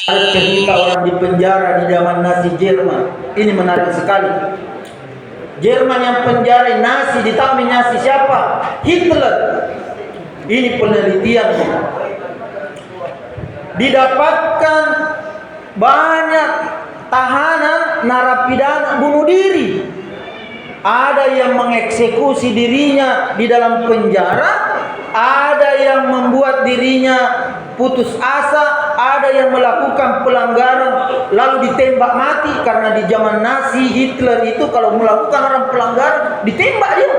Ada cerita orang di penjara di zaman Nazi Jerman. Ini menarik sekali. Jerman yang penjara Nazi, ditambah Nazi siapa? Hitler. Ini penelitian. Didapatkan banyak tahanan narapidana bunuh diri. Ada yang mengeksekusi dirinya di dalam penjara, ada yang membuat dirinya putus asa, ada yang melakukan pelanggaran lalu ditembak mati. Karena di zaman Nazi Hitler itu kalau melakukan orang pelanggaran ditembak dia.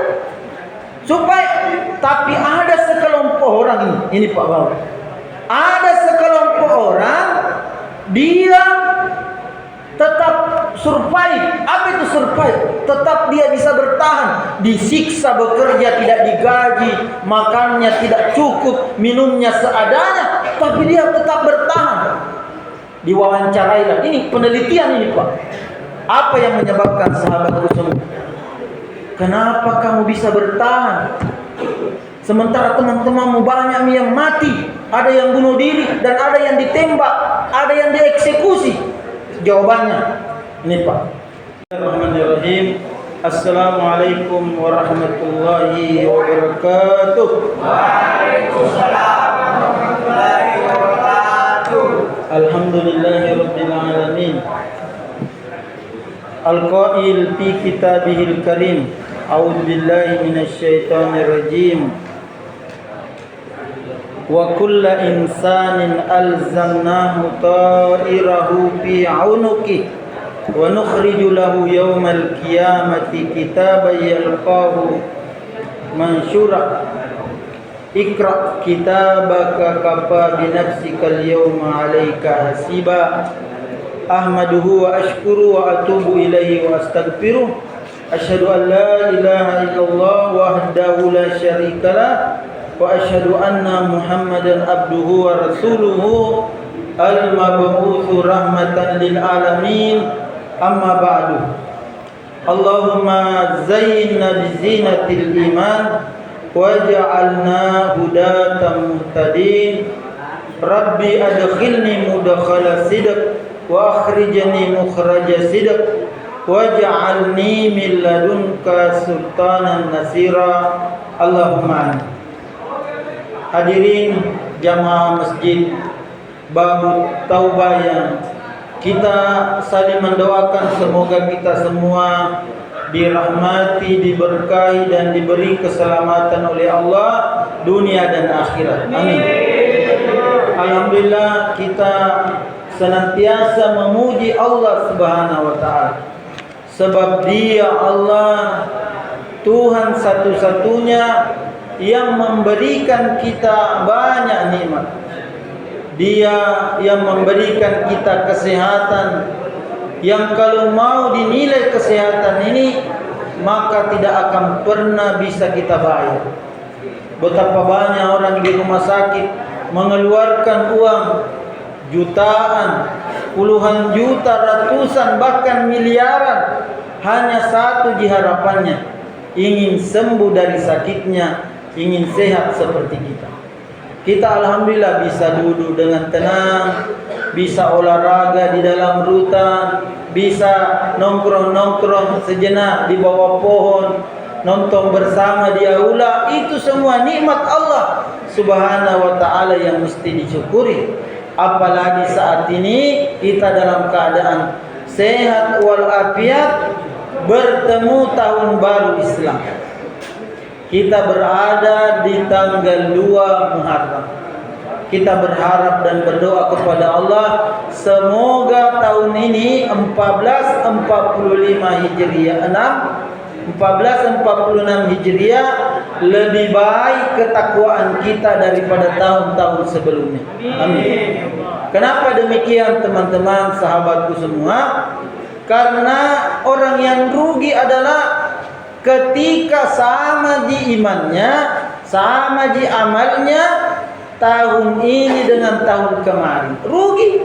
Tapi ada sekelompok orang ini Pak Bawa. Ada sekelompok orang dia tetap survive. Apa itu survive? Tetap dia bisa bertahan. Disiksa, bekerja tidak digaji, makannya tidak cukup, minumnya seadanya, tapi dia tetap bertahan. Diwawancarai lah. Ini penelitian ini Pak. Apa yang menyebabkan sahabatku semua? Kenapa kamu bisa bertahan? Sementara teman-temanmu banyak yang mati, ada yang bunuh diri, dan ada yang ditembak, ada yang dieksekusi. Jawabannya ini Pak. Bismillahirrahmanirrahim. Assalamualaikum warahmatullahi wabarakatuh. Waalaikumsalam warahmatullahi wabarakatuh. Alhamdulillahirabbil alamin. Al-qail fi kitabihil karim. A'udzu billahi minasyaitonir rajim. Wa kullu insanin alzamnahu ta'irahu fi 'unuqi wa nukhriju lahu yawmal qiyamati kitaban yalqahu mansyura. Iqra kitabaka kafa bi nafsika al-yawma 'alaika hasiba. Ahmaduhu wa ashkuru wa atubu ilaihi wa astaghfiruh. Asyhadu an la ilaha illallah wahdahu la syarikalah wa asyhadu anna Muhammadan abduhu wa rasuluhu al-mab'utsu rahmatan lil alamin. Amma ba'du. Allahumma zayyinna bi zinatil iman waj'alna hudatan muhtadin. Rabbi adkhilni mudkhala sidq wa akhrijni mukhraja sidq waj'alni min ladunka sultanan nasira. Allahumma amin. Hadirin jamaah masjid Babu Taubah yang kita saling mendoakan semoga kita semua dirahmati, diberkahi dan diberi keselamatan oleh Allah dunia dan akhirat. Amin. Alhamdulillah kita senantiasa memuji Allah Subhanahu wa taala. Sebab Dia Allah Tuhan satu-satunya yang memberikan kita banyak nikmat. Dia yang memberikan kita kesehatan, yang kalau mau dinilai kesehatan ini maka tidak akan pernah bisa kita bayar. Betapa banyak orang di rumah sakit mengeluarkan uang jutaan, puluhan juta, ratusan, bahkan miliaran, hanya satu harapannya, ingin sembuh dari sakitnya, ingin sehat seperti kita. Kita alhamdulillah bisa duduk dengan tenang, bisa olahraga di dalam rutan, bisa nongkrong-nongkrong sejenak di bawah pohon, nonton bersama di aula. Itu semua nikmat Allah Subhanahu wa taala yang mesti disyukuri. Apalagi saat ini kita dalam keadaan sehat walafiat, bertemu tahun baru Islam. Kita berada di tanggal 2 Muharram. Kita berharap dan berdoa kepada Allah semoga tahun ini 1445 Hijriah 1446 Hijriah lebih baik ketakwaan kita daripada tahun-tahun sebelumnya. Amin. Kenapa demikian teman-teman sahabatku semua? Karena orang yang rugi adalah ketika sama di imannya, sama di amalnya tahun ini dengan tahun kemarin. Rugi.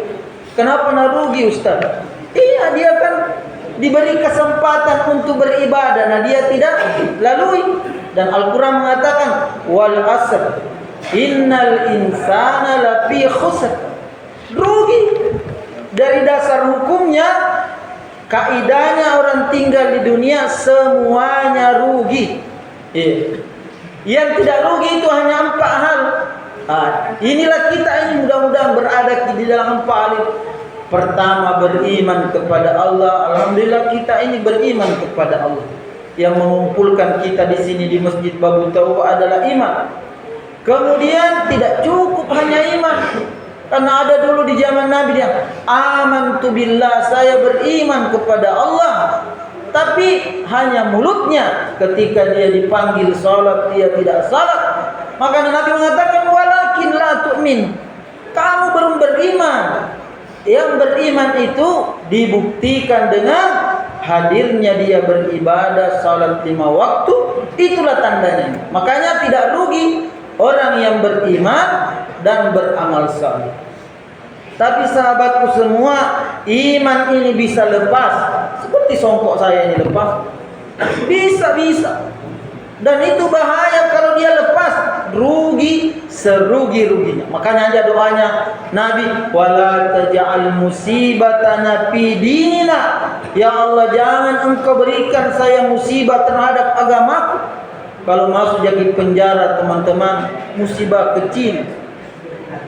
Kenapa rugi Ustaz? Iya, dia kan diberi kesempatan untuk beribadah, nah dia tidak lalui. Dan Al-Quran mengatakan wal asr innal insana lafi khusr. Rugi. Dari dasar hukumnya, kaidahnya orang tinggal di dunia semuanya rugi. Yang tidak rugi itu hanya 4 hal. Inilah kita ini mudah-mudahan berada di dalam 4 hal. Pertama, beriman kepada Allah. Alhamdulillah kita ini beriman kepada Allah. Yang mengumpulkan kita di sini di Masjid Babu Tauba adalah iman. Kemudian tidak cukup hanya iman. Karena ada dulu di zaman Nabi dia amantu billah, saya beriman kepada Allah. Tapi hanya mulutnya, ketika dia dipanggil salat dia tidak salat. Maka Nabi mengatakan walakin la tu'min. Kamu belum beriman. Yang beriman itu dibuktikan dengan hadirnya dia beribadah salat 5 waktu. Itulah tandanya. Makanya tidak rugi orang yang beriman dan beramal saleh. Tapi sahabatku semua, iman ini bisa lepas. Seperti songkok saya ini lepas. Bisa. Dan itu bahaya kalau dia lepas. Rugi serugi-ruginya. Makanya aja doanya Nabi, wala taj'al musibatana fi dinina. Ya Allah, jangan engkau berikan saya musibah terhadap agamaku. Kalau masuk jadi penjara teman-teman, musibah kecil.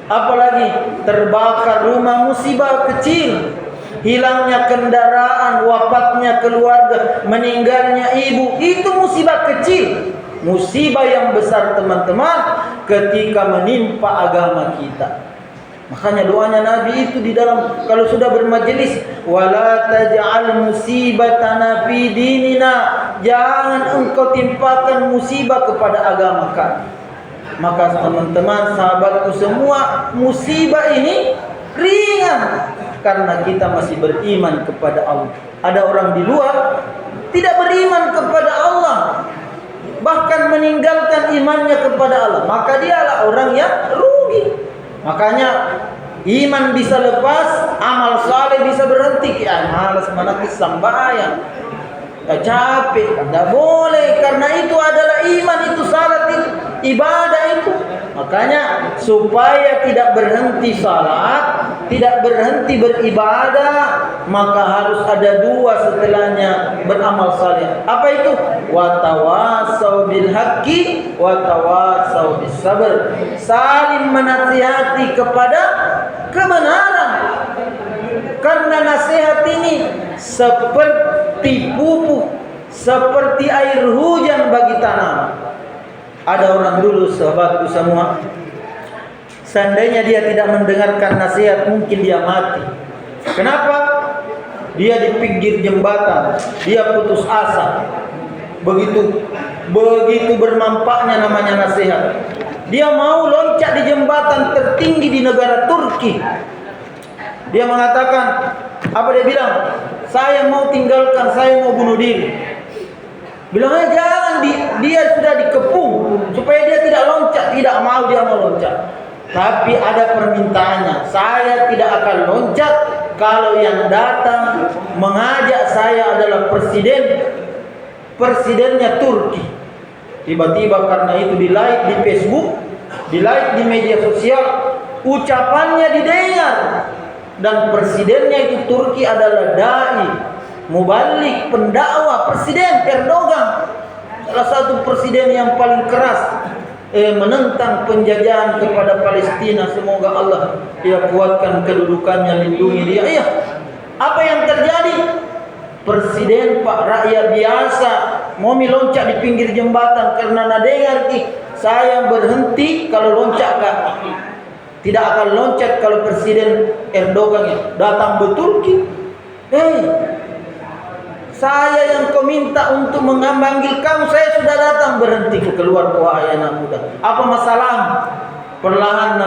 Apalagi terbakar rumah, musibah kecil. Hilangnya kendaraan, wafatnya keluarga, meninggalnya ibu, itu musibah kecil. Musibah yang besar teman-teman ketika menimpa agama kita. Makanya doanya Nabi itu di dalam kalau sudah bermajelis, wala taj'al musibatana fi dinina. Jangan engkau timpakan musibah kepada agama kami. Maka teman-teman, sahabatku semua, musibah ini ringan karena kita masih beriman kepada Allah. Ada orang di luar tidak beriman kepada Allah, bahkan meninggalkan imannya kepada Allah, maka dialah orang yang rugi. Makanya iman bisa lepas, amal saleh bisa berhenti. Malas mana sembahyang, capek, tidak boleh. Karena itu adalah iman, itu salat, itu ibadah itu. Makanya supaya tidak berhenti salat, tidak berhenti beribadah, maka harus ada 2 setelahnya beramal saleh. Apa itu? Wa tawasau bil haqqi wa tawasau bis sabr. Saling menasihati kepada kebenaran. Karena nasihat ini seperti pupuk, seperti air hujan bagi tanah. Ada orang dulu, sahabatku semua, seandainya dia tidak mendengarkan nasihat, mungkin dia mati. Kenapa? Dia di pinggir jembatan, dia putus asa. Begitu bermanfaatnya namanya nasihat. Dia mau loncat di jembatan tertinggi di negara Turki. Dia mengatakan, apa dia bilang? Saya mau tinggalkan, saya mau bunuh diri. Bilangnya jangan, dia sudah dikepung supaya dia tidak loncat, tidak mau dia mau loncat. Tapi ada permintaannya, saya tidak akan loncat kalau yang datang mengajak saya adalah presidennya Turki. Tiba-tiba karena itu di-like di Facebook, di-like di media sosial, ucapannya didengar. Dan presidennya itu Turki adalah dai, mubalik, pendakwah, Presiden Erdogan. Salah satu presiden yang paling keras menentang penjajahan kepada Palestina. Semoga Allah kuatkan kedudukannya, lindungi dia. Iya. Apa yang terjadi? Presiden Pak rakyat biasa mau meloncat di pinggir jembatan karena nadengar saya berhenti kalau loncat kan. Tidak akan loncat kalau Presiden Erdogan datang ke Turki. Saya yang kau minta untuk memanggil kamu, saya sudah datang, berhenti keluar wahai anak muda. Apa masalah? Perlahan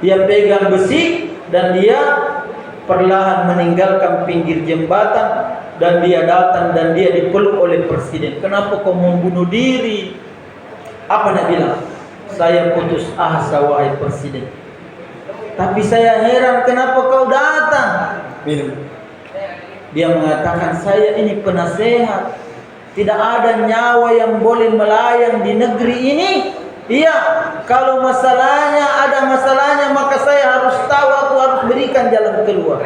dia pegang besi dan dia perlahan meninggalkan pinggir jembatan dan dia datang dan dia dipeluk oleh presiden. Kenapa kau mau bunuh diri? Apa nak bilang? Saya putus asa wahai presiden. Tapi saya heran kenapa kau datang? Minum. Dia mengatakan saya ini penasehat. Tidak ada nyawa yang boleh melayang di negeri ini. Iya, kalau masalahnya ada masalahnya maka saya harus tahu, aku harus berikan jalan keluar.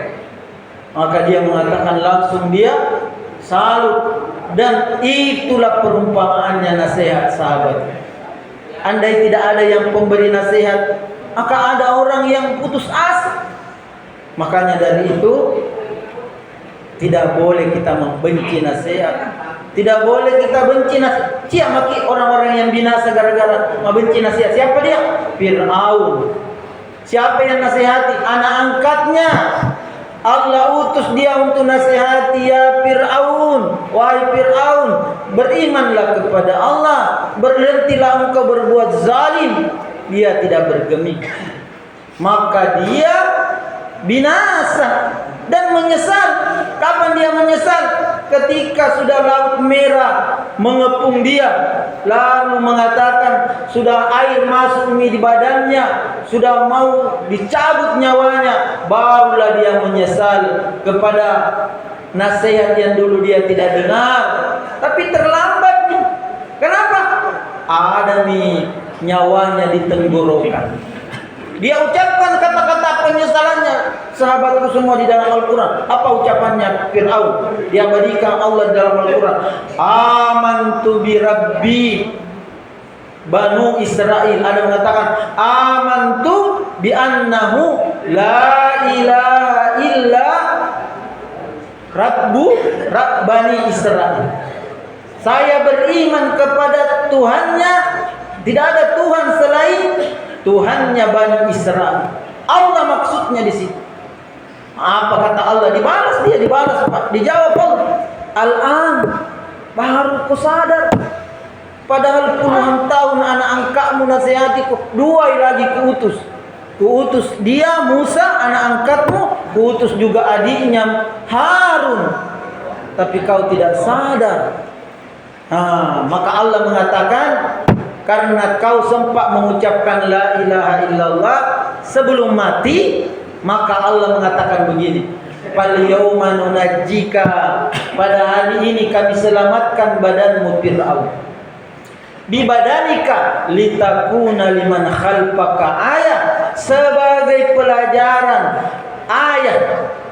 Maka dia mengatakan langsung dia salut. Dan itulah perumpamaannya nasihat sahabat. Andai tidak ada yang pemberi nasihat, maka ada orang yang putus asa. Makanya dari itu tidak boleh kita membenci nasihat. Tidak boleh kita benci nasihat. Maki orang-orang yang binasa gara-gara membenci nasihat. Siapa dia? Fir'aun. Siapa yang nasihati? Anak angkatnya. Allah utus dia untuk nasihati, ya Fir'aun. Wahai Fir'aun, berimanlah kepada Allah. Berhentilah engkau berbuat zalim. Dia tidak bergeming. Maka dia binasa dan menyesal. Kapan dia menyesal? Ketika sudah laut merah mengepung dia, lalu mengatakan sudah air masuk di badannya, sudah mau dicabut nyawanya, barulah dia menyesal kepada nasihat yang dulu dia tidak dengar. Tapi terlambat nih. Kenapa? Ada nih nyawanya di tenggorokan. Dia ucapkan kata-kata penyesalannya. Sahabatku semua di dalam Al-Quran. Apa ucapannya Fir'aun? Diabadikan Allah di dalam Al-Quran. Amantu bi Rabbi Banu Israel. Ada mengatakan amantu bi annahu la ilaha illa Rabbani Israel. Saya beriman kepada Tuhannya. Tidak ada Tuhan selain Tuhannya Bani Israel. Allah maksudnya di situ. Apa kata Allah? Dibalas dia, dibalas Pak. Dijawab Allah. Al-an baru kau sadar. Padahal puluhan tahun anak angkatmu nasihatiku. 2 lagi kuutus. Kuutus dia Musa anak angkatmu, kuutus juga adiknya Harun. Tapi kau tidak sadar. Maka Allah mengatakan, karena kau sempat mengucapkan la ilaha illallah sebelum mati, maka Allah mengatakan begini, fal yauma nunajjika, pada hari ini kami selamatkan badanmu Fir'aun, bi badanika litakuna liman khalfaka ayat, sebagai pelajaran ayat,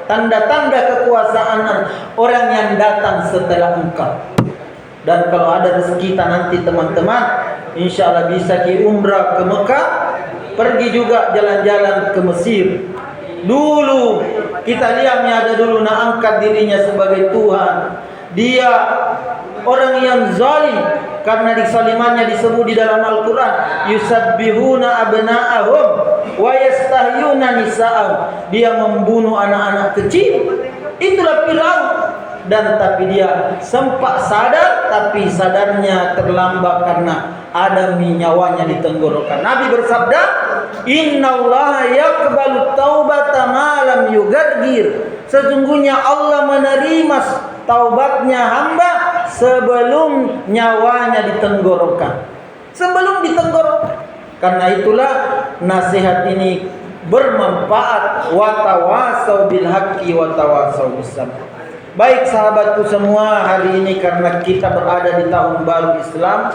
tanda-tanda kekuasaan orang yang datang setelah engkau. Dan kalau ada rezeki kita nanti teman-teman, insya Allah bisa ke umrah ke Mekah, pergi juga jalan-jalan ke Mesir. Dulu kita lihatnya ada dulu angkat dirinya sebagai Tuhan. Dia orang yang zalim, karena disalimannya disebut di dalam Al-Quran, yusabbihuna abna'ahum wa yastahyuna nisa'ahum. Dia membunuh anak-anak kecil. Itulah Fir'aun. Dan tapi dia sempat sadar, tapi sadarnya terlambat karena ada nyawanya di tenggorokan. Nabi bersabda, innallaha yaqbalu taubata ma lam yugargir. Sesungguhnya Allah menerima taubatnya hamba sebelum nyawanya di tenggorokan. Sebelum di tenggorokan. Karena itulah nasihat ini bermanfaat. Wa tawasau bil haqqi wa tawasau bis sabr. Baik sahabatku semua, hari ini karena kita berada di tahun baru Islam,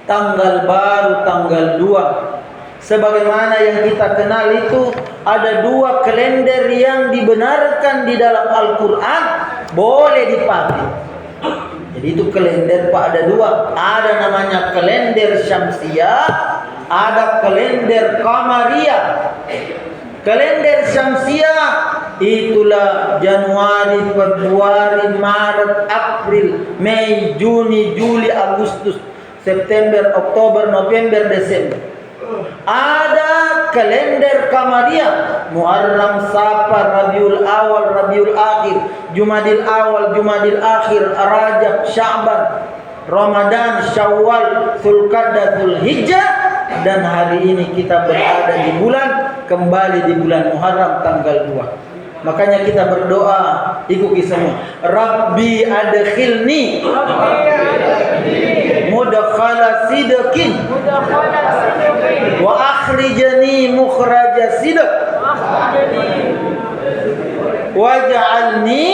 tanggal baru tanggal 2. Sebagaimana yang kita kenal itu ada 2 kalender yang dibenarkan di dalam Al-Quran boleh dipakai. Jadi itu kalender Pak ada 2. Ada namanya kalender Syamsiah, ada kalender Qamariyah. Kalender Syamsiah itulah Januari, Februari, Maret, April, Mei, Juni, Juli, Agustus, September, Oktober, November, Desember. Ada kalender Qamariyah, Muharram, Safar, Rabiul Awal, Rabiul Akhir, Jumadil Awal, Jumadil Akhir, Rajab, Sya'ban, Ramadan, Syawal, Dzulqa'dah, Dzulhijjah. Dan hari ini kita berada di bulan, kembali di bulan Muharram tanggal 2. Makanya kita berdoa, ikuti semua. Rabbi adkhilni mudkhala sidqin wa akhrijni mukhraja sidq waj'alni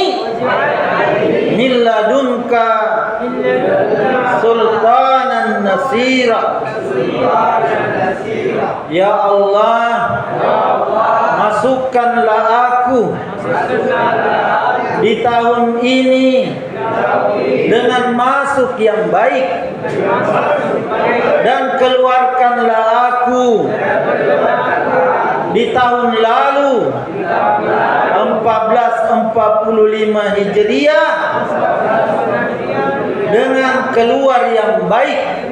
min ladunka sultanan nasir. yasira. Ya Allah, masukkanlah aku di tahun ini dengan masuk yang baik, dan keluarkanlah aku di tahun lalu 1445 Hijriah dengan keluar yang baik,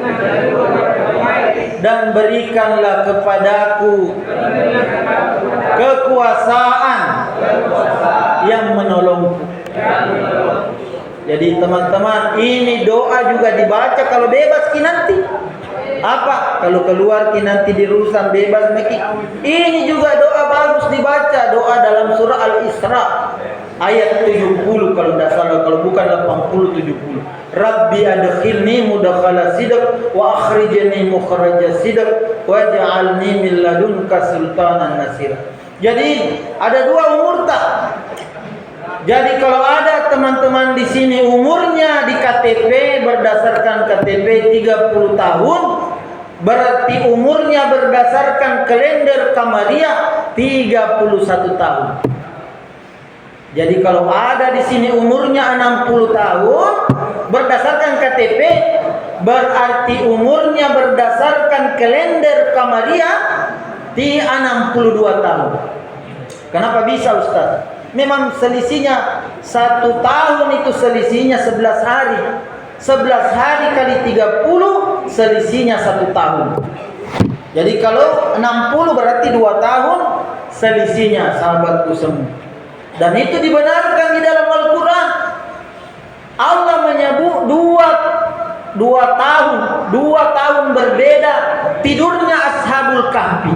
dan berikanlah kepadaku kekuasaan yang menolongku. Jadi teman-teman, ini doa juga dibaca kalau bebas ki nanti. Apa? Kalau keluar ki nanti dirusan bebas meki. Ini juga doa bagus dibaca, doa dalam surah Al-Isra ayat 70 kalau tidak salah, kalau bukan 80 70. Rabbi adkhilni mudkhala sidq wa akhrijni mukhraja sidq waj'alni min ladunka sultanan nasira. Jadi ada dua umur tak? Jadi kalau ada teman-teman di sini umurnya di KTP berdasarkan KTP 30 tahun, berarti umurnya berdasarkan kalender Kamariah 31 tahun. Jadi kalau ada di sini umurnya 60 tahun berdasarkan KTP, berarti umurnya berdasarkan kalender Kamariah di 62 tahun. Kenapa bisa, Ustaz? Memang selisihnya 1 tahun itu selisihnya 11 hari. 11 hari kali 30 selisihnya 1 tahun. Jadi kalau 60 berarti 2 tahun selisihnya, sahabatku semua. Dan itu dibenarkan di dalam Al-Quran. Allah menyebut dua tahun berbeda tidurnya Ashabul Kahfi.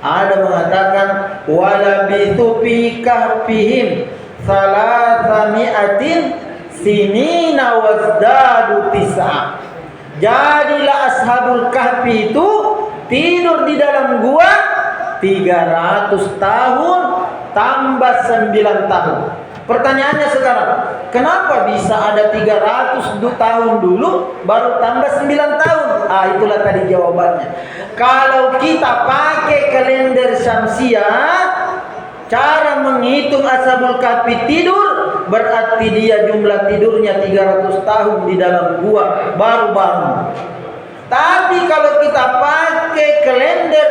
Ada mengatakan walabithu fi kahfihim salasami'atin sinina wazdadu tis'a. Jadilah Ashabul Kahfi itu tidur di dalam gua 300 tahun tambah 9 tahun. Pertanyaannya sekarang, kenapa bisa ada 300 tahun dulu baru tambah 9 tahun? Itulah tadi jawabannya. Kalau kita pakai kalender Syamsiah, cara menghitung Ashabul Kahfi tidur, berarti dia jumlah tidurnya 300 tahun di dalam gua baru bangun. Tapi kalau kita pakai kalender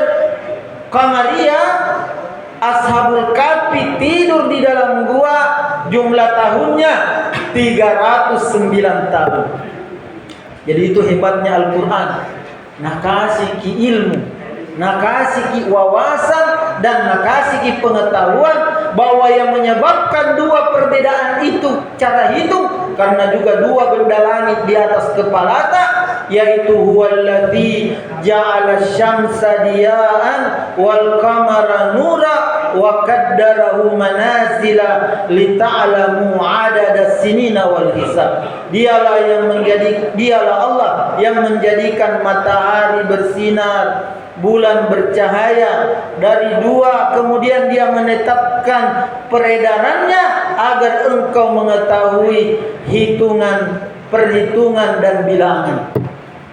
Kamariah, Ashabul Kahfi tidur di dalam gua jumlah tahunnya 309 tahun. Jadi itu hebatnya Al-Quran. Nah kasih ki ilmu, nah kasih ki wawasan, dan nah kasih ki pengetahuan bahwa yang menyebabkan dua perbedaan itu cara hitung, karena juga dua benda langit di atas kepala tak, yaitu huwallazi ja'ala syamsa diya'an wal qamara nura wa qaddarahu manazila lita'lamu 'adada sinina wal hisab. Dialah Allah yang menjadikan matahari bersinar, bulan bercahaya dari dua, kemudian dia menetapkan peredarannya agar engkau mengetahui perhitungan dan bilangan.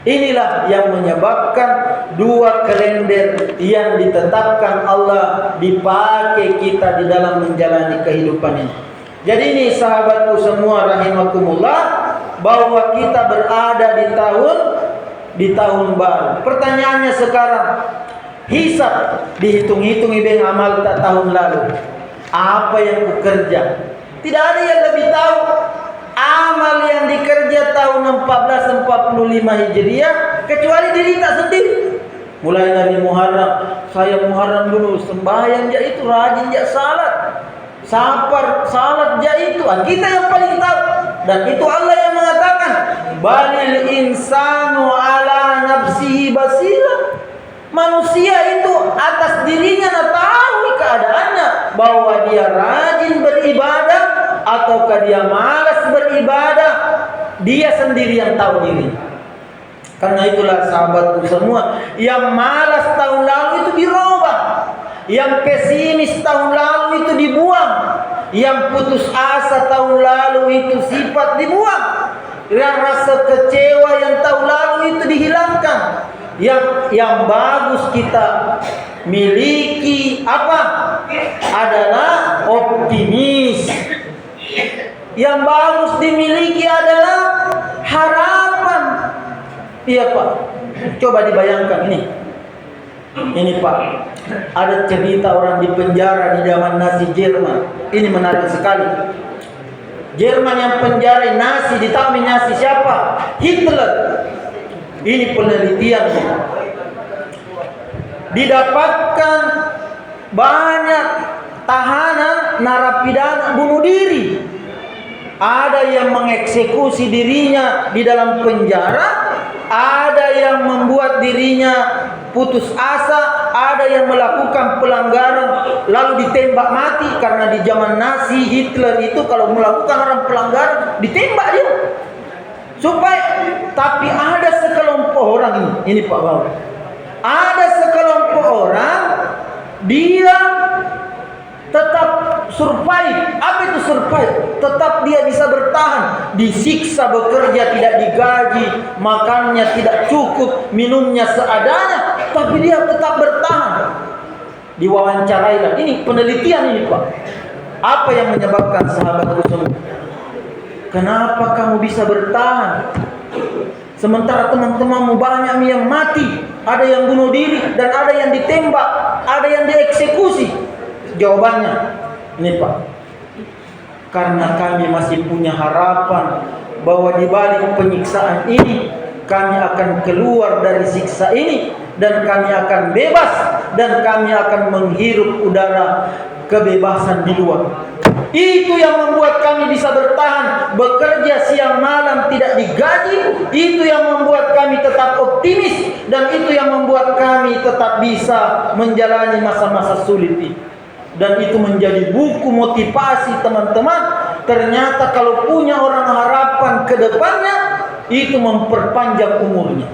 Inilah yang menyebabkan dua kalender yang ditetapkan Allah dipakai kita di dalam menjalani kehidupan ini. Jadi ini sahabatku semua rahimakumullah, bahwa kita berada di tahun baru. Pertanyaannya sekarang, hisab dihitung-hitung ibeng amal tak tahun lalu. Apa yang kukerja? Tidak ada yang lebih tahu. Amal yang dikerja tahun 1445 Hijriah kecuali diri tak sendiri. Mulai dari Muharram, saya Muharram dulu sembahyang ja itu, rajin ja salat. Safar salat ja itu, kita yang paling tahu. Dan itu Allah yang mengatakan, balil insanu ala nafsihi basira. Manusia itu atas dirinya tahu keadaannya, bahwa dia rajin beribadah ataukah dia malas beribadah, dia sendiri yang tahu diri. Karena itulah sahabatku semua, yang malas tahun lalu itu dirubah, yang pesimis tahun lalu itu dibuang, yang putus asa tahun lalu itu sifat dibuang. rasa kecewa yang tahun lalu itu dihilangkan. Yang bagus kita miliki apa? Adalah optimis. Yang bagus dimiliki adalah harapan. Iya Pak. Coba dibayangkan ini. Ini Pak, ada cerita orang di penjara di zaman Nazi Jerman. Ini menarik sekali. Jerman yang penjara Nazi, ditambah Nazi siapa? Hitler. Ini penelitian. Didapatkan banyak tahanan narapidana bunuh diri. Ada yang mengeksekusi dirinya di dalam penjara, ada yang membuat dirinya putus asa, ada yang melakukan pelanggaran lalu ditembak mati. Karena di zaman Nazi Hitler itu kalau melakukan orang pelanggaran ditembak dia. Tapi ada sekelompok orang ini Pak Bawa. Ada sekelompok orang dia tetap survive. Apa itu survive? Tetap dia bisa bertahan. Disiksa, bekerja tidak digaji, makannya tidak cukup, minumnya seadanya, tapi dia tetap bertahan. Diwawancarai lah. Ini penelitian ini Pak. Apa yang menyebabkan sahabatku semua? Kenapa kamu bisa bertahan? Sementara teman-temanmu banyak yang mati, ada yang bunuh diri, dan ada yang ditembak, ada yang dieksekusi. Jawabannya, ini Pak, karena kami masih punya harapan bahwa di balik penyiksaan ini kami akan keluar dari siksa ini, dan kami akan bebas, dan kami akan menghirup udara kebebasan di luar. Itu yang membuat kami bisa bertahan, bekerja siang malam tidak digaji. Itu yang membuat kami tetap optimis, dan itu yang membuat kami tetap bisa menjalani masa-masa sulit ini. Dan itu menjadi buku motivasi teman-teman. Ternyata kalau punya orang harapan ke depannya, itu memperpanjang umurnya.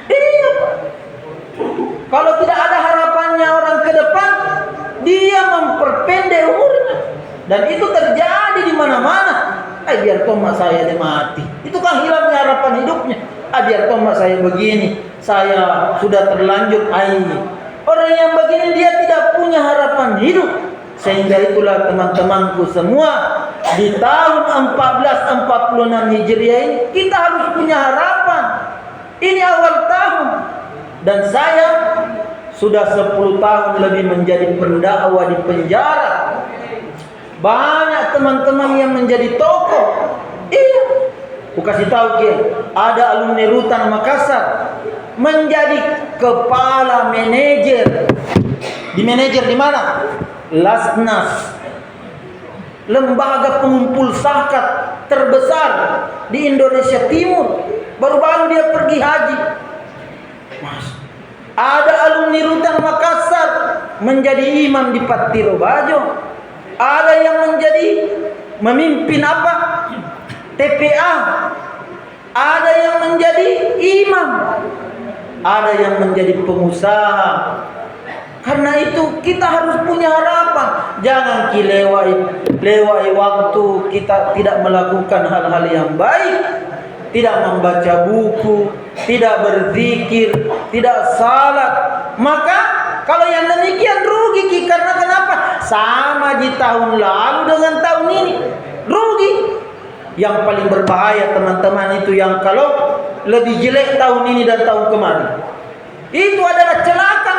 Iya Pak. Kalau tidak ada harapannya orang ke depan, dia memperpendek umurnya. Dan itu terjadi di mana-mana. Biar tomak saya dia mati. Itu kan hilangnya harapan hidupnya. Biar tomak saya begini, saya sudah terlanjur ini. Orang yang begini dia tidak punya harapan hidup. Sehingga itulah teman-temanku semua, di tahun 1446 Hijriah ini kita harus punya harapan. Ini awal tahun. Dan saya sudah 10 tahun lebih menjadi pendakwah di penjara. Banyak teman-teman yang menjadi tokoh. Iya. Aku kasih tahu ada alumni Rutan Makassar menjadi kepala manajer. Di manajer di mana? Lasnas. Lembaga pengumpul zakat terbesar di Indonesia Timur. Baru-baru dia pergi haji. Ada alumni Rutan Makassar menjadi imam di Patiro Bajo. Ada yang menjadi memimpin apa? TPA. Ada yang menjadi imam. Ada yang menjadi pengusaha. Karena itu kita harus punya harapan. Jangan lewai waktu kita tidak melakukan hal-hal yang baik. Tidak membaca buku, tidak berzikir, tidak salat. Maka kalau yang demikian rugi. Karena kenapa? Sama di tahun lalu dengan tahun ini. Rugi. Yang paling berbahaya teman-teman itu yang kalau lebih jelek tahun ini dan tahun kemarin. Itu adalah celaka.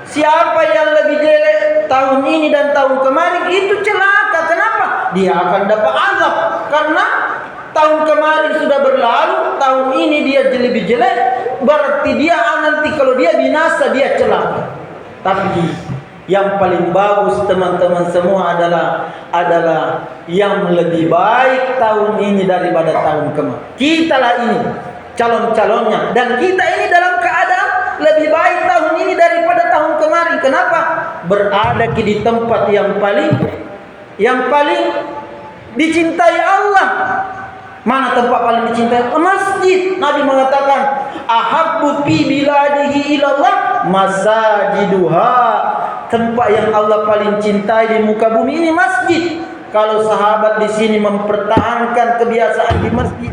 Siapa yang lebih jelek tahun ini dan tahun kemarin itu celaka. Kenapa? Dia akan dapat azab. Karena tahun kemarin sudah berlalu, tahun ini dia lebih jelek. Berarti dia nanti kalau dia binasa dia celaka. Tapi yang paling bagus teman-teman semua adalah yang lebih baik tahun ini daripada tahun kemarin. Kitalah ini calon-calonnya, dan kita ini dalam keadaan lebih baik tahun ini daripada tahun kemarin. Kenapa? Berada di tempat yang paling dicintai Allah. Mana tempat paling dicintai? Masjid. Nabi mengatakan, ahabbu fi biladihi ilallah masajiduha. Tempat yang Allah paling cintai di muka bumi ini masjid. Kalau sahabat di sini mempertahankan kebiasaan di masjid,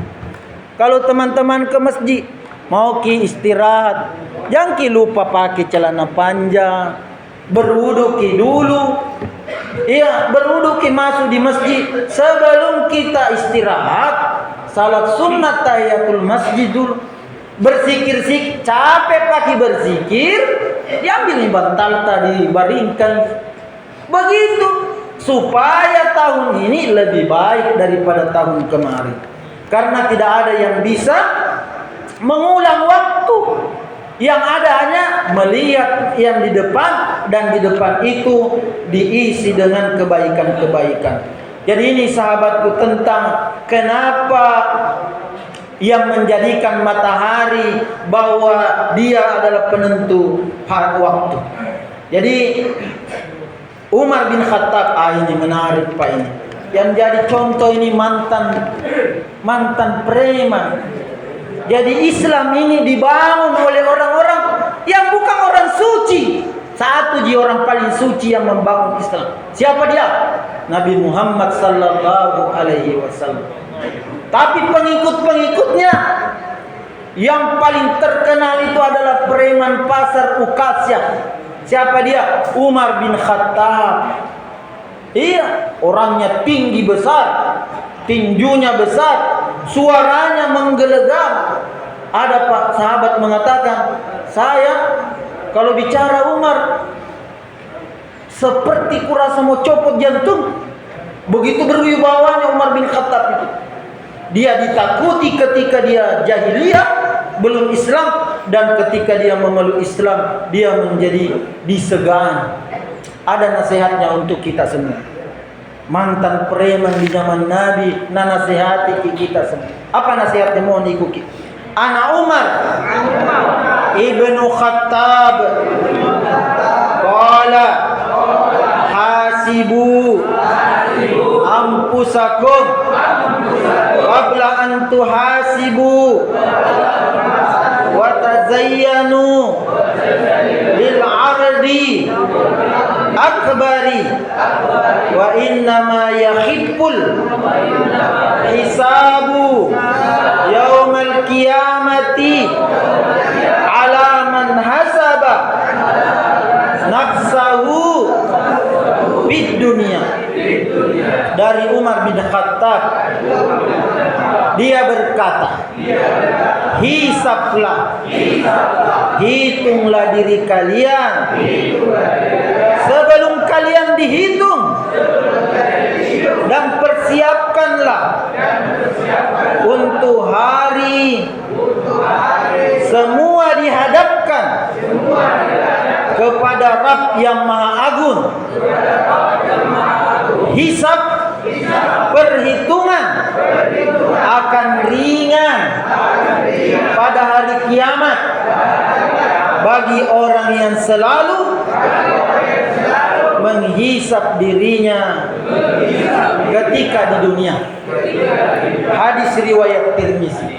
Kalau teman-teman ke masjid, mau ki istirahat, jangan ki lupa pakai celana panjang, berwudu ki dulu. Iya, berwudu ki masuk di masjid sebelum kita istirahat. Salat sunnat tahiyatul masjid dulu. Berzikir-zikir, capek pakai berzikir, diambil nih bantal tadi, baringkan. Begitu supaya tahun ini lebih baik daripada tahun kemarin. Karena tidak ada yang bisa mengulang waktu. Yang ada hanya melihat yang di depan, dan di depan itu diisi dengan kebaikan-kebaikan. Jadi ini sahabatku tentang kenapa yang menjadikan matahari bahwa dia adalah penentu waktu. Jadi Umar bin Khattab, ini menarik Pak ini. Yang jadi contoh ini mantan preman. Jadi Islam ini dibangun oleh orang-orang yang bukan orang suci. Satu dia orang paling suci yang membangun Islam. Siapa dia? Nabi Muhammad sallallahu alaihi wasallam. Tapi pengikut-pengikutnya yang paling terkenal itu adalah preman pasar Uqasyah. Siapa dia? Umar bin Khattab. Iya, orangnya tinggi besar, tinjunya besar, suaranya menggelegam. Ada Pak sahabat mengatakan, saya kalau bicara Umar seperti kurasa mau copot jantung. Begitu berwibawanya Umar bin Khattab itu. Dia ditakuti ketika dia jahiliyah, belum Islam, dan ketika dia memeluk Islam, dia menjadi disegani. Ada nasihatnya untuk kita semua. Mantan preman di zaman Nabi, nasihati kita semua. Apa nasihatnya? Mohon ikuti. Ana Umar ibnu Khattab qala hasibu anfusakum qabla an tuhasibu wa tazayyanu lil ardi akbari wa innama yahibbul hisabu yaumal qiyamati ala man hasaba nafsahu bid dunia. Dari Umar bin Khattab, dia berkata, hisablah, hitunglah diri kalian sebelum kalian dihitung, dan persiapkanlah untuk hari semua dihadapkan kepada Rabb yang Maha Agung. Hisab, perhitungan akan ringan pada hari kiamat bagi orang yang selalu menghisab dirinya ketika di dunia. Hadis riwayat Tirmizi.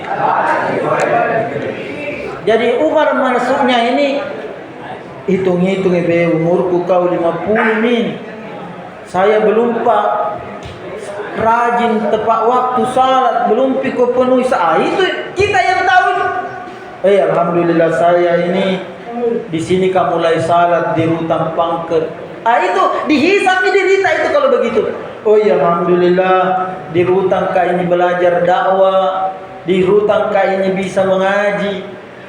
Jadi Umar masuknya ini hitung-hitung, umurku kau 50 nih. Saya belum Pak rajin tepat waktu salat, belum pikir penuh itu kita yang tahu. Alhamdulillah saya ini di sini kamu mulai salat di Rutang Pangker. Itu dihisab di derita itu kalau begitu. Alhamdulillah di Rutang ka ini belajar dakwah, di Rutang ka ini bisa mengaji,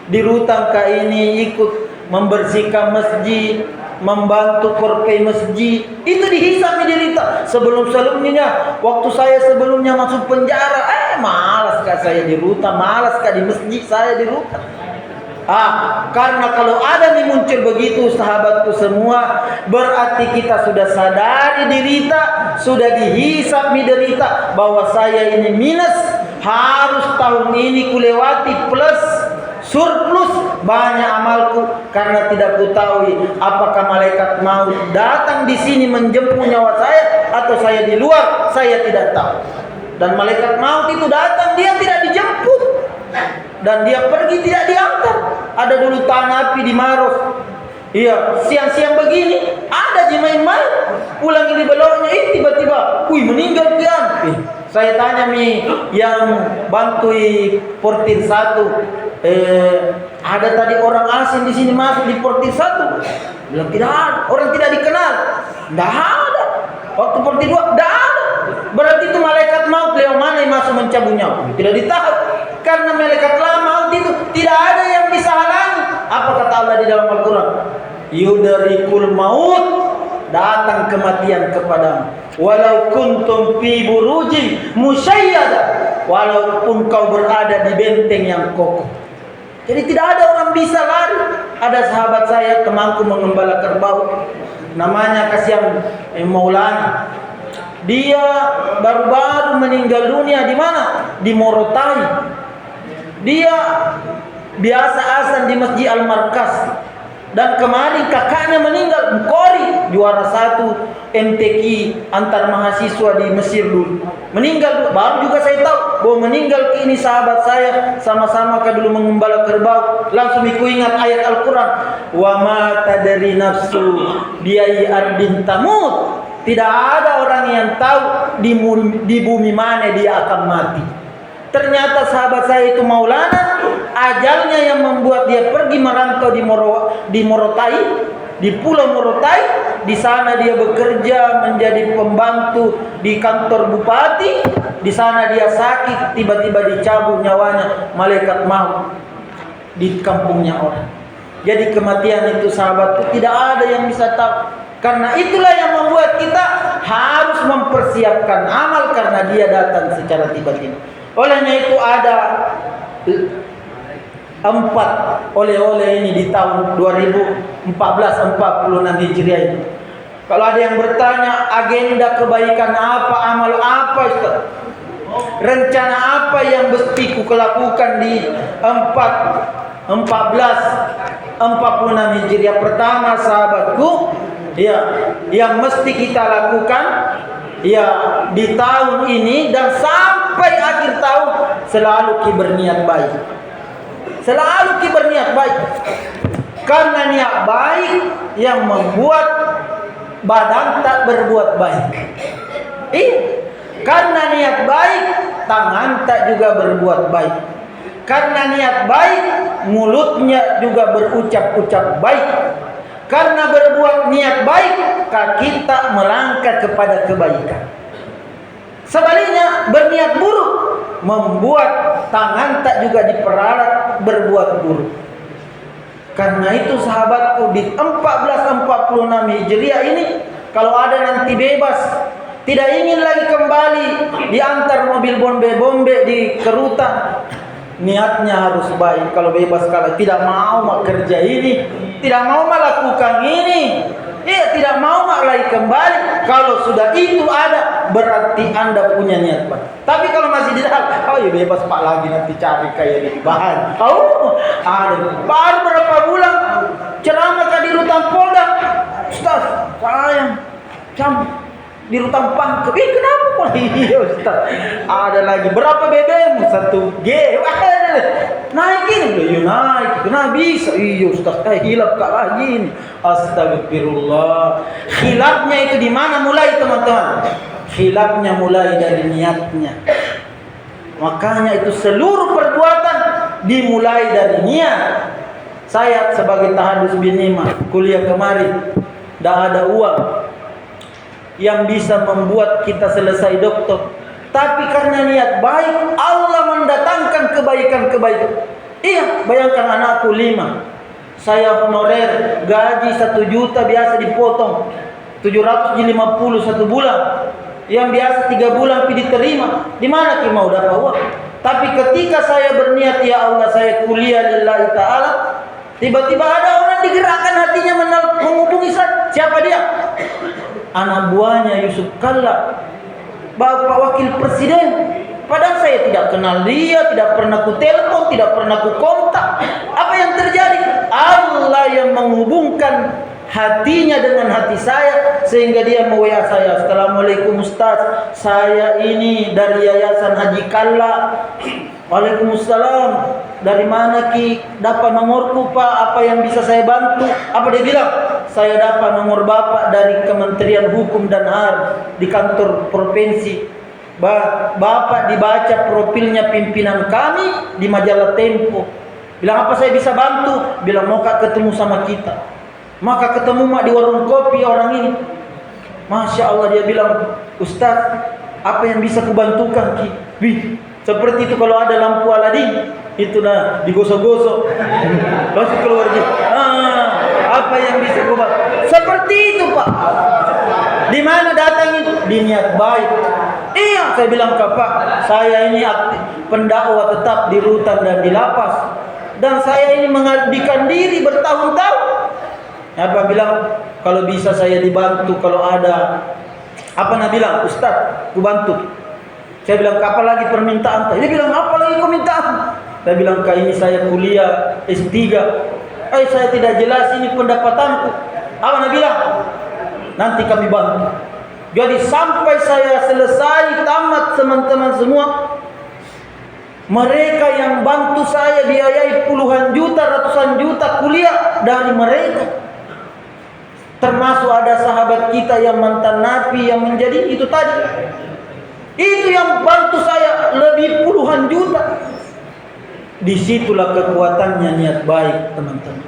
di Rutang ka ini ikut membersihkan masjid, membantu korpay masjid. Itu dihisab di derita. Sebelumnya waktu saya sebelumnya masuk penjara, malas kah saya di Rutan, malas kah di masjid saya di Rutan. Karena kalau ada nih muncul begitu sahabatku semua, berarti kita sudah sadari derita, sudah dihisab di derita bahwa saya ini minus, harus tahun ini kulewati plus surplus banyak amalku, karena tidak kutahui apakah malaikat maut datang di sini menjemput nyawa saya atau saya di luar, saya tidak tahu. Dan malaikat maut itu datang, dia tidak dijemput dan dia pergi tidak diantar. Ada dulu tanah api di Maros. Iya, siang-siang begini ada je main-main, pulang di beloknya, tiba-tiba, meninggal kian. Saya tanya yang bantui portir 1, ada tadi orang asing di sini masuk di portir 1? Bilang tidak ada. Orang tidak dikenal? Tidak ada. Waktu portir 2? Tidak ada. Berarti itu malaikat maut lewat mana yang masuk mencabut nyawa? Tidak ditahan. Karena malaikat maut itu tidak ada yang bisa halangi. Apa kata Allah di dalam Al-Quran? Yudrikul maut, datang kematian kepadamu. Walau kuntum fi burujin musyayyada, walaupun kau berada di benteng yang kokoh. Jadi tidak ada orang bisa lari. Ada sahabat saya, temanku mengembala kerbau, namanya Kasihan Maulana. Dia baru-baru meninggal dunia di mana? Di Morotai. Dia biasa azan di Masjid Al-Markas. Dan kemarin kakaknya meninggal, Bukhari, juara 1 MTQ antar mahasiswa di Mesir dulu. Meninggal, baru juga saya tahu bahwa meninggal ini sahabat saya, sama-sama dulu mengembala kerbau. Langsung aku ingat ayat Al-Quran, wa ma tadri nafsu biayyi ardin tamut. Tidak ada orang yang tahu di bumi mana dia akan mati. Ternyata sahabat saya itu Maulana, ajalnya yang membuat dia pergi merantau di Morotai, di Pulau Morotai. Di sana dia bekerja menjadi pembantu di kantor bupati. Di sana dia sakit, tiba-tiba dicabut nyawanya malaikat maut di kampungnya orang. Jadi kematian itu sahabatku tidak ada yang bisa tahu. Karena itulah yang membuat kita harus mempersiapkan amal, karena dia datang secara tiba-tiba. Olehnya itu ada 4 oleh-oleh ini di tahun 2014 46 Hijriah ini. Kalau ada yang bertanya agenda kebaikan apa, amal apa, Ustaz? Rencana apa yang mesti ku lakukan di 1446 Hijriah? Pertama sahabatku, ya, yang mesti kita lakukan ya di tahun ini dan sampai akhir tahun, selalu berniat baik. Selalu berniat baik. Karena niat baik yang membuat badan tak berbuat baik. Karena niat baik, tangan tak juga berbuat baik. Karena niat baik, mulutnya juga berucap-ucap baik. Karena berbuat niat baik, kaki tak melangkah kepada kebaikan. Sebaliknya, berniat buruk membuat tangan tak juga diperalat berbuat buruk. Karena itu sahabatku, di 1446 Hijriah ini, kalau ada nanti bebas, tidak ingin lagi kembali diantar mobil bombe-bombe di kerutan, niatnya harus baik. Kalau bebas, kalau tidak mau kerja ini, tidak mau melakukan ini, tidak mau lagi kembali. Kalau sudah itu ada, berarti Anda punya niat baik. Tapi kalau masih di dalam, ya bebas Pak, lagi nanti cari kayak di bahan. Ada baru berapa bulan ceramah di Rutan Polda, Ustaz, sayang di Rutan Pangkep. Kenapa kok? Iya Ustaz, ada lagi berapa BBM? 1G. Naikin loh, naik. Kenapa bisa? Iya Ustaz, hilap kak lagi ini. Astagfirullah. Hilapnya itu di mana mulai, teman-teman? Hilapnya mulai dari niatnya. Makanya itu seluruh perbuatan dimulai dari niat. Saya sebagai tahadus binima kuliah kemarin, tidak ada uang yang bisa membuat kita selesai doktor. Tapi karena niat baik, Allah mendatangkan kebaikan-kebaikan. Bayangkan anakku 5. Saya honorer, gaji 1 juta biasa dipotong 750 1 bulan. Yang biasa 3 bulan diterima. Di mana kita mau dapat uang? Tapi ketika saya berniat, ya Allah saya kuliah lillahi ta'ala, tiba-tiba ada orang digerakkan hatinya menghubungi saya. Siapa dia? Anak buahnya Yusuf Kalla, Bapak Wakil Presiden. Padahal saya tidak kenal dia, tidak pernah ku telepon, tidak pernah ku kontak. Apa yang terjadi? Allah yang menghubungkan hatinya dengan hati saya, sehingga dia me-WA saya. Assalamualaikum Ustaz, saya ini dari Yayasan Haji Kalla. Waalaikumsalam. Dari mana Ki? Dapat nomorku Pak, apa yang bisa saya bantu? Apa dia bilang? Saya dapat nomor Bapak dari Kementerian Hukum dan HAM di kantor provinsi. Bapak dibaca profilnya pimpinan kami di majalah Tempo. Bilang apa saya bisa bantu? Bilang mau ketemu sama kita. Maka ketemu mak di warung kopi orang ini. Masya Allah, dia bilang, Ustaz, apa yang bisa kubantukan Ki? Wih, seperti itu kalau ada lampu Aladin, itu nah digosok-gosok, langsung keluar dia. Apa yang bisa kubantu? Seperti itu Pak. Di mana datang itu? Di niat baik. Iya, saya bilang ke Pak, saya ini aktif pendakwah tetap di rutan dan di lapas, dan saya ini mengabdikan diri bertahun-tahun. Apa bilang kalau bisa saya dibantu, kalau ada apa nak bilang, Ustaz, ku bantu. Saya bilang apa lagi permintaan? Dia bilang apa lagi permintaan? Saya bilang ini saya kuliah S3. Saya tidak jelas ini pendapatanku. Apa nak bilang? Nanti kami bantu. Jadi sampai saya selesai tamat teman-teman semua, mereka yang bantu saya biayai puluhan juta, ratusan juta kuliah dari mereka. Termasuk ada sahabat kita yang mantan napi yang menjadi itu tadi. Itu yang bantu saya lebih puluhan juta. Disitulah kekuatannya niat baik, teman-teman.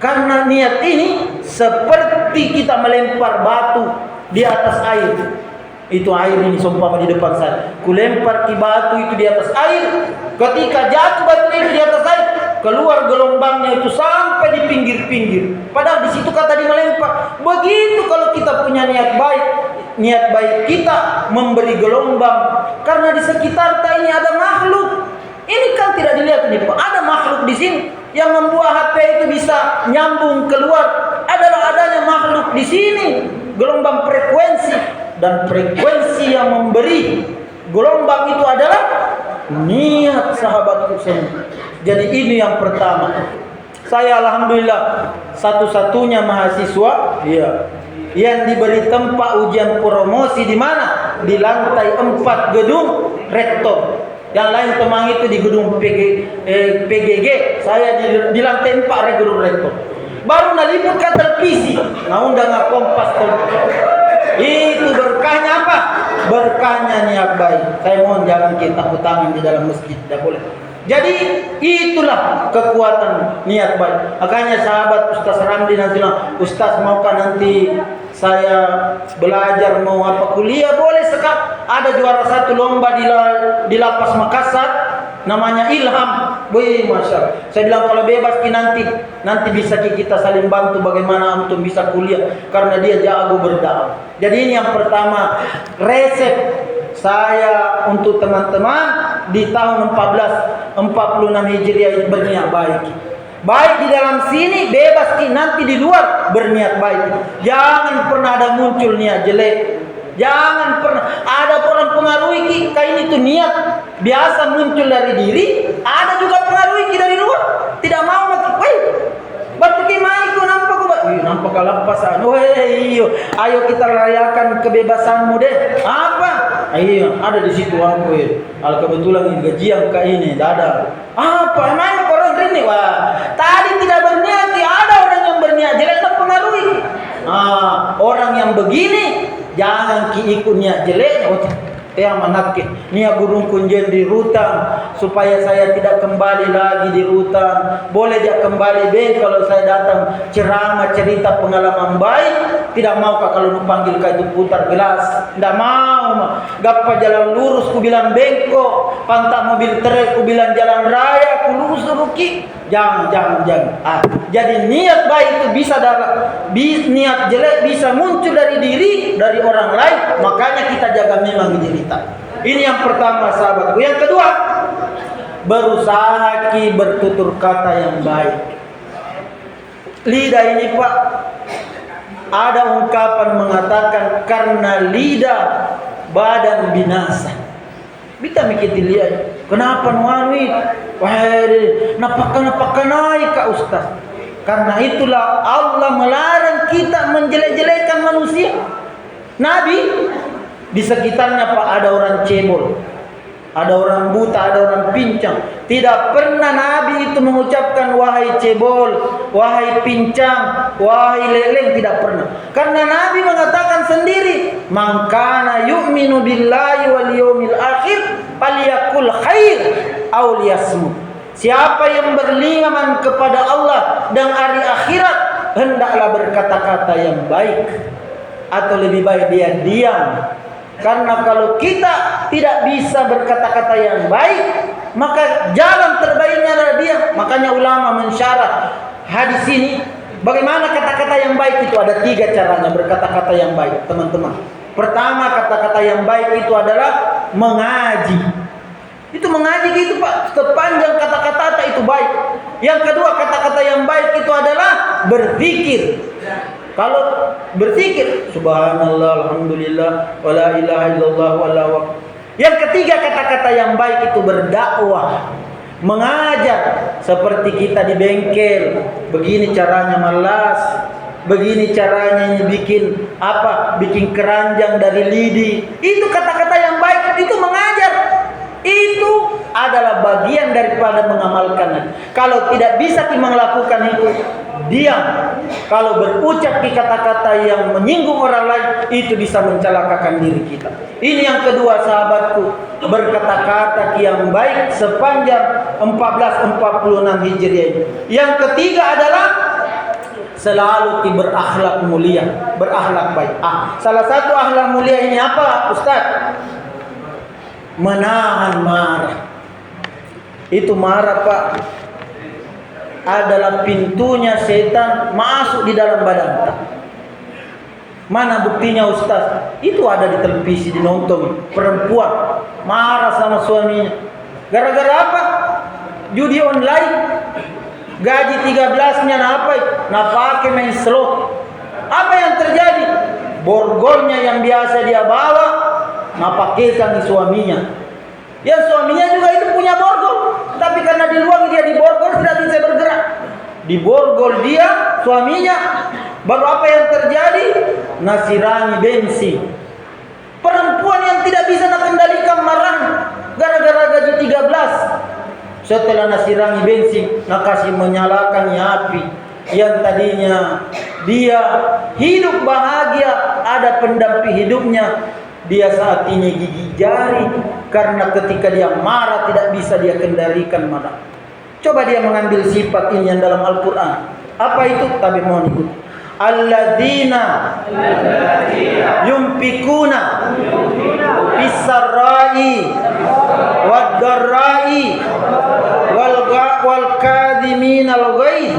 Karena niat ini seperti kita melempar batu di atas air. Itu air ini seumpama di depan saya. Kulempar ki batu itu di atas air. Ketika jatuh batu itu di atas air, keluar gelombangnya itu sampai di pinggir-pinggir. Padahal di situ kata dia melempar. Begitu kalau kita punya niat baik kita memberi gelombang. Karena di sekitar kita ini ada makhluk. Ini kan tidak dilihat nih Pak. Ada makhluk di sini yang membuat HP itu bisa nyambung keluar. Adalah adanya makhluk di sini. Gelombang frekuensi. Dan frekuensi yang memberi gelombang itu adalah niat sahabatku semua. Jadi ini yang pertama. Saya alhamdulillah satu-satunya mahasiswa yang diberi tempat ujian promosi di mana? Di lantai 4 gedung rektor. Yang lain temang itu di gedung PGG. Saya di lantai 4 gedung rektor. Baru naliput ke televisi. Undang Kompas. Itu berkahnya apa? Berkahnya niat baik. Saya mohon jangan kita utangan di dalam masjid, tidak boleh. Jadi itulah kekuatan niat baik. Makanya sahabat Ustaz Ramli nanti bilang, Ustaz maukah nanti saya belajar mau apa kuliah? Boleh sekali. Ada juara 1 lomba di Lapas Makassar, namanya Ilham. Wih, masya Allah. Saya bilang kalau bebas nanti bisa kita saling bantu bagaimana untuk bisa kuliah karena dia jago berdakwah. Jadi ini yang pertama, resep saya untuk teman-teman di tahun 1446 Hijriah berniat baik. Baik di dalam sini bebas, nanti di luar berniat baik. Jangan pernah ada muncul niat jelek. Jangan pernah ada orang pengaruhi ini tuh niat biasa muncul dari diri, ada juga pengaruhi dari luar. Tidak mau batu kimai ku nampak ku. Nampak kalapasan. Ayo kita rayakan kebebasanmu deh. Apa? Ayo, ada di situ aku ya. Kebetulan ini gajian ini ada. Apa? Emang orang ini tadi tidak berniat, ada orang yang berniat jelek dan pengaruhi. Orang yang begini jangan ikut niat jelek. Manake niat burung kunjen di rutan supaya saya tidak kembali lagi di rutan. Boleh jak kembali kalau saya datang ceramah cerita pengalaman baik. Tidak mau kalau panggil itu putar gelas. Tidak mau. Gapa jalan lurus ku bilang bengkok, pantat mobil truk ku bilang jalan raya ku lurus ruki. Jangan. Jadi niat baik itu bisa niat jelek bisa muncul dari diri, dari orang lain. Makanya kita jaga memang diri kita. Ini yang pertama sahabatku. Yang kedua, berusaha bertutur kata yang baik. Lidah ini Pak, ada ungkapan mengatakan karena lidah badan binasa. Kita mikir lihat, kenapa nuanwi? Napakan naik Kak Ustaz. Karena itulah Allah melarang kita menjelek-jelekan manusia. Nabi di sekitarnya Pak ada orang cebol. ada orang buta, ada orang pincang. Tidak pernah Nabi itu mengucapkan wahai cebol, wahai pincang, wahai leleng, tidak pernah. Karena Nabi mengatakan sendiri, "Man kana yu'minu billahi wal yawmil akhir falyakul khair aw liyasmut." Siapa yang beriman kepada Allah dan hari akhirat, hendaklah berkata-kata yang baik, atau lebih baik dia diam. Karena kalau kita tidak bisa berkata-kata yang baik, maka jalan terbaiknya adalah diam. Makanya ulama mensyarah hadis ini, bagaimana kata-kata yang baik itu. Ada 3 caranya berkata-kata yang baik, teman-teman. Pertama, kata-kata yang baik itu adalah mengaji. Itu mengaji gitu Pak, sepanjang kata-kata itu baik. Yang kedua, kata-kata yang baik itu adalah berzikir. Kalau berzikir, subhanallah, alhamdulillah, wala ilaha illallah, wala waq. Yang ketiga, kata-kata yang baik itu berdakwah, mengajar. Seperti kita di bengkel, begini caranya malas, begini caranya bikin apa? Bikin keranjang dari lidi. Itu kata-kata yang baik, itu mengajar. Itu adalah bagian daripada mengamalkan. Kalau tidak bisa kita melakukan itu, diam. Kalau berucap di kata-kata yang menyinggung orang lain, itu bisa mencelakakan diri kita. Ini yang kedua, sahabatku, berkata-kata yang baik sepanjang 1446 Hijriah. Yang ketiga adalah selalu berakhlak mulia, berakhlak baik. Salah satu akhlak mulia ini apa, Ustaz? Menahan marah. Itu marah Pak adalah pintunya setan masuk di dalam badan. Mana buktinya Ustaz? Itu ada di televisi, dinonton. Perempuan marah sama suaminya. Gara-gara apa? Judi online. Gaji 13-nya pakai main slot. Apa yang terjadi? Borgolnya yang biasa dia bawa, napakaikan suaminya. Ya suaminya juga itu punya borgol, tapi karena di luar dia di borgol tidak bisa bergerak. Di borgol dia suaminya. Baru apa yang terjadi? Nasirani bensin. Perempuan yang tidak bisa mengendalikan marah gara-gara gaji 13. Setelah nasirani bensin, nak kasih menyalakan api yang tadinya dia hidup bahagia, ada pendamping hidupnya. Dia saat ini gigit jari karena ketika dia marah tidak bisa dia kendalikan marah. Coba dia mengambil sifat ini yang dalam Al-Quran. Apa itu? Tapi mohon ikut. Alladzina yunfikuna fis-sarra'i wad-dharra'i wal kadhimina al-ghaidh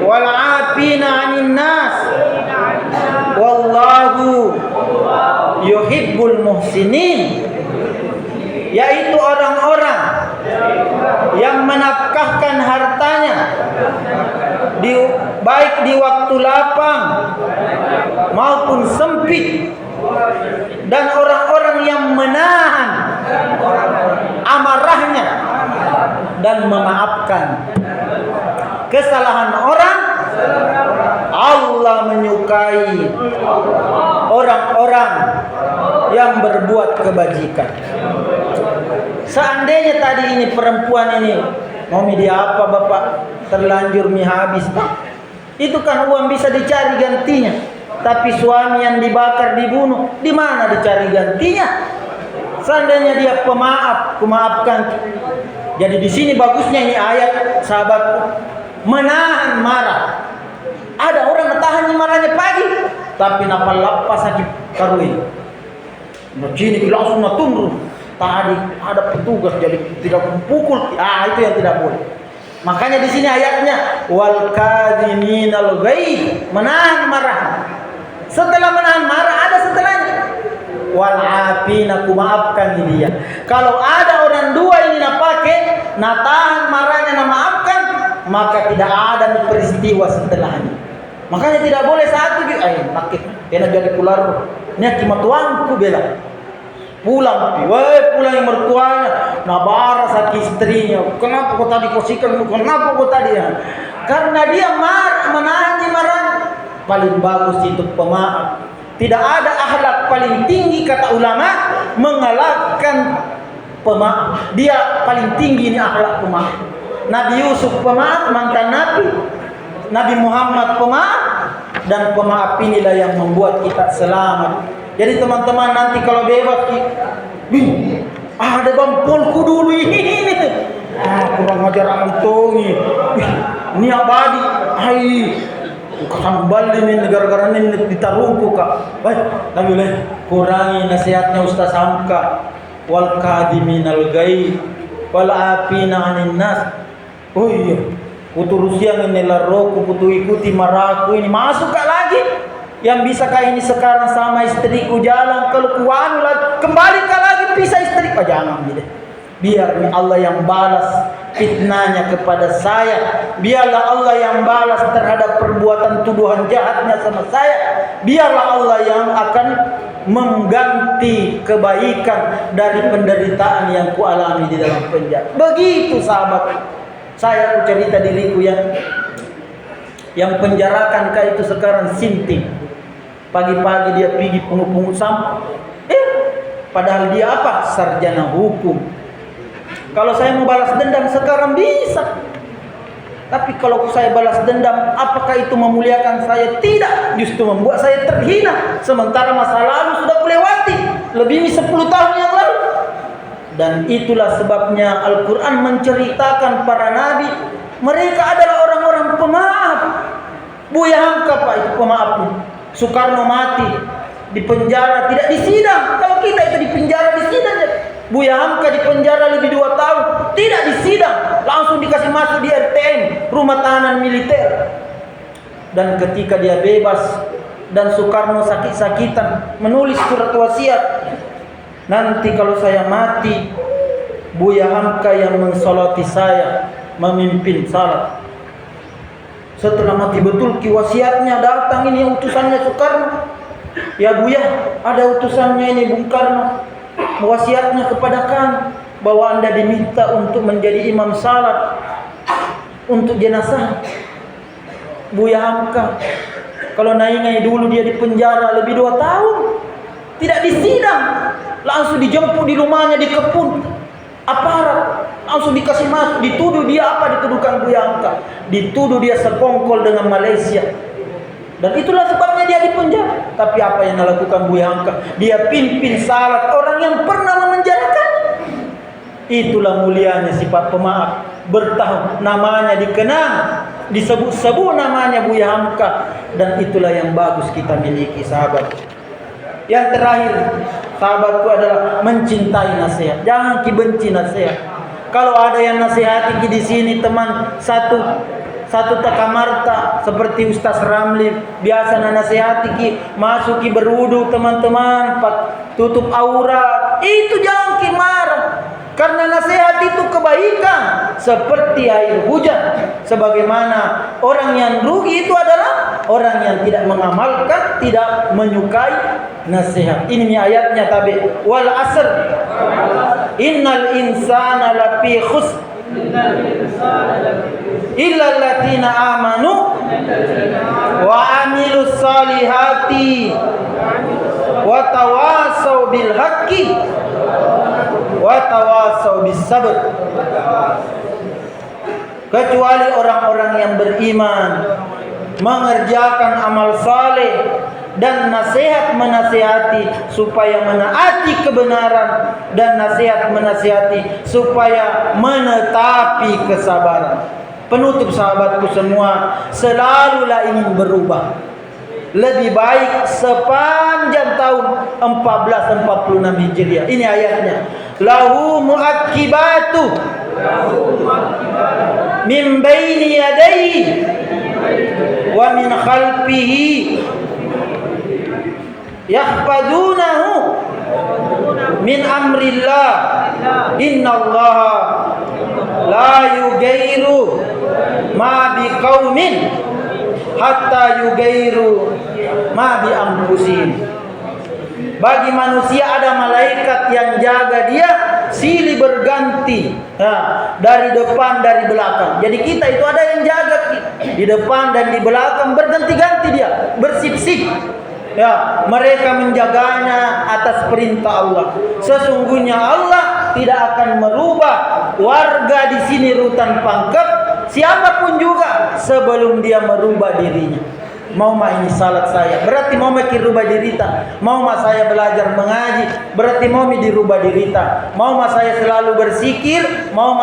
wal 'afina 'anil nas wallahu yuhibbul muhsinin. Yaitu orang-orang yang menafkahkan hartanya baik di waktu lapang maupun sempit, dan orang-orang yang menahan amarahnya dan memaafkan kesalahan orang. Allah menyukai orang-orang yang berbuat kebajikan. Seandainya tadi ini perempuan ini mau dia apa Bapak, terlanjur mie habis, itu kan uang bisa dicari gantinya. Tapi suami yang dibakar, dibunuh, di mana dicari gantinya? Seandainya dia pemaaf, kumaafkan. Jadi di sini bagusnya ini ayat, sahabatku, menahan marah. Ada orang tahan marahnya pagi, tapi napal lapas sakit karui. Begini langsung turun. Tadi ada petugas jadi tidak pukul. Itu yang tidak boleh. Makanya di sini ayatnya wal kadhiminal ghaidh, menahan marah. Setelah menahan marah ada setelahnya. Wal afina, maafkan dia. Kalau ada orang dua ini nak pakai, nak tahan marahnya, nak maafkan, maka tidak ada peristiwa setelahnya. Makanya tidak boleh satu gitu. Pakai kena jadi pular. Ini cuma tuanku bela. Pulang yang mertuanya, nabara sakit istrinya. Kenapa kau tadi kosikan? Kenapa kau tadi ya? Karena dia menahan marah. Paling bagus itu pemaaf. Tidak ada akhlak paling tinggi kata ulama mengalahkan pemaaf. Dia paling tinggi ini akhlak pemaaf. Nabi Yusuf pemaaf, mantan Nabi. Nabi Muhammad pemaaf, dan pemaaf inilah yang membuat kita selamat. Jadi teman-teman, nanti kalau bebas, ada bampolku dulu ini. Kurang ajar antongi. Ini abadi. Hai, kambal ini gara-gara ini ditarungku kak. Baik, tapi boleh kurangi nasihatnya Ustaz Hamka. Wal kadiminal ghaib wal afina 'anil nas. Oh iya, putu siang ini laroko, putu ikuti maraku ini masuk kak lagi. Yang bisa kak ini sekarang sama istriku jalan, kalau kuanu lagi kembali kak lagi pisah istri. Jangan gitu. Biar Allah yang balas fitnahnya kepada saya. Biarlah Allah yang balas terhadap perbuatan tuduhan jahatnya sama saya. Biarlah Allah yang akan mengganti kebaikan dari penderitaan yang kualami di dalam penjara. Begitu sahabat. Saya cerita diriku yang penjarakan kak itu sekarang sinting. Pagi-pagi dia pergi pungut-pungut sampah. Padahal dia apa? Sarjana hukum. Kalau saya mau balas dendam sekarang bisa. Tapi kalau saya balas dendam, apakah itu memuliakan saya? Tidak, justru membuat saya terhina. Sementara masa lalu sudah kulewati, lebih 10 tahun yang lalu. Dan itulah sebabnya Al-Quran menceritakan para nabi, mereka adalah orang-orang pemaaf. Buya Hamka pak itu pemaafnya. Soekarno mati di penjara, tidak disidang. Kalau kita itu di penjara disidang. Buya Hamka di penjara lebih 2 tahun, tidak disidang, langsung dikasih masuk di RTM, rumah tahanan militer. Dan ketika dia bebas dan Soekarno sakit-sakitan, menulis surat wasiat, nanti kalau saya mati, Buya Hamka yang mensolati saya, memimpin salat. Setelah mati betul, wasiatnya datang ini utusannya Soekarno. Ya Buya, ada utusannya ini Bung Karno. Wasiatnya kepada kami bahwa Anda diminta untuk menjadi imam salat untuk jenazah Buya Hamka. Kalau naingai dulu dia di penjara lebih 2 tahun, tidak disidang, langsung dijemput di rumahnya, dikepung aparat, langsung dikasih masuk. Dituduh dia apa? Dituduhkan Buya Hamka, dituduh dia sekongkol dengan Malaysia. Dan itulah sebabnya dia di penjara. Tapi apa yang dilakukan Buya Hamka? Dia pimpin salat orang yang pernah memenjarakan. Itulah mulianya sifat pemaaf. Bertahun namanya dikenang, disebut-sebut namanya Buya Hamka. Dan itulah yang bagus kita miliki sahabat. Yang terakhir sahabatku adalah mencintai nasihat. Jangan benci nasihat. Kalau ada yang nasihati di sini teman satu takamarta seperti Ustaz Ramli biasa nasihati masuki berwudu teman-teman, tutup aurat, itu jangan marah. Karena nasihat itu kebaikan seperti air hujan. Sebagaimana orang yang rugi itu adalah orang yang tidak mengamalkan, tidak menyukai nasihat. Ini ayatnya tabi. Wal asr innal insana lafi khusr illa alladziina aamanu wa 'amilus shalihati wa tawassaw bil haqqi wa tawassaw bis sabr. Kecuali orang-orang yang beriman, mengerjakan amal saleh dan nasihat menasihati supaya menaati kebenaran, dan nasihat menasihati supaya menetapi kesabaran. Penutup sahabatku semua, selalulah ingin berubah lebih baik sepanjang tahun 1446 Hijriah. Ini ayatnya. Lahu mu'aqqibatu min baini yadayhi wa min khalfihi yahfazunahu min amrillah innallaha la yughayyiru ma biqaumin hatta yughayyiru ma bi anfusihim. Bagi manusia ada malaikat yang jaga dia silih berganti, dari depan dari belakang. Jadi kita itu ada yang jaga di depan dan di belakang, berganti-ganti dia, bersip-sip. Ya, mereka menjaganya atas perintah Allah. Sesungguhnya Allah tidak akan merubah warga di sini rutan pangkep, siapapun juga sebelum dia merubah dirinya. Mau ini salat saya, berarti mau mikir rubah dirita. Mau saya belajar mengaji, berarti mau dirubah dirita. Mau saya selalu berzikir, mau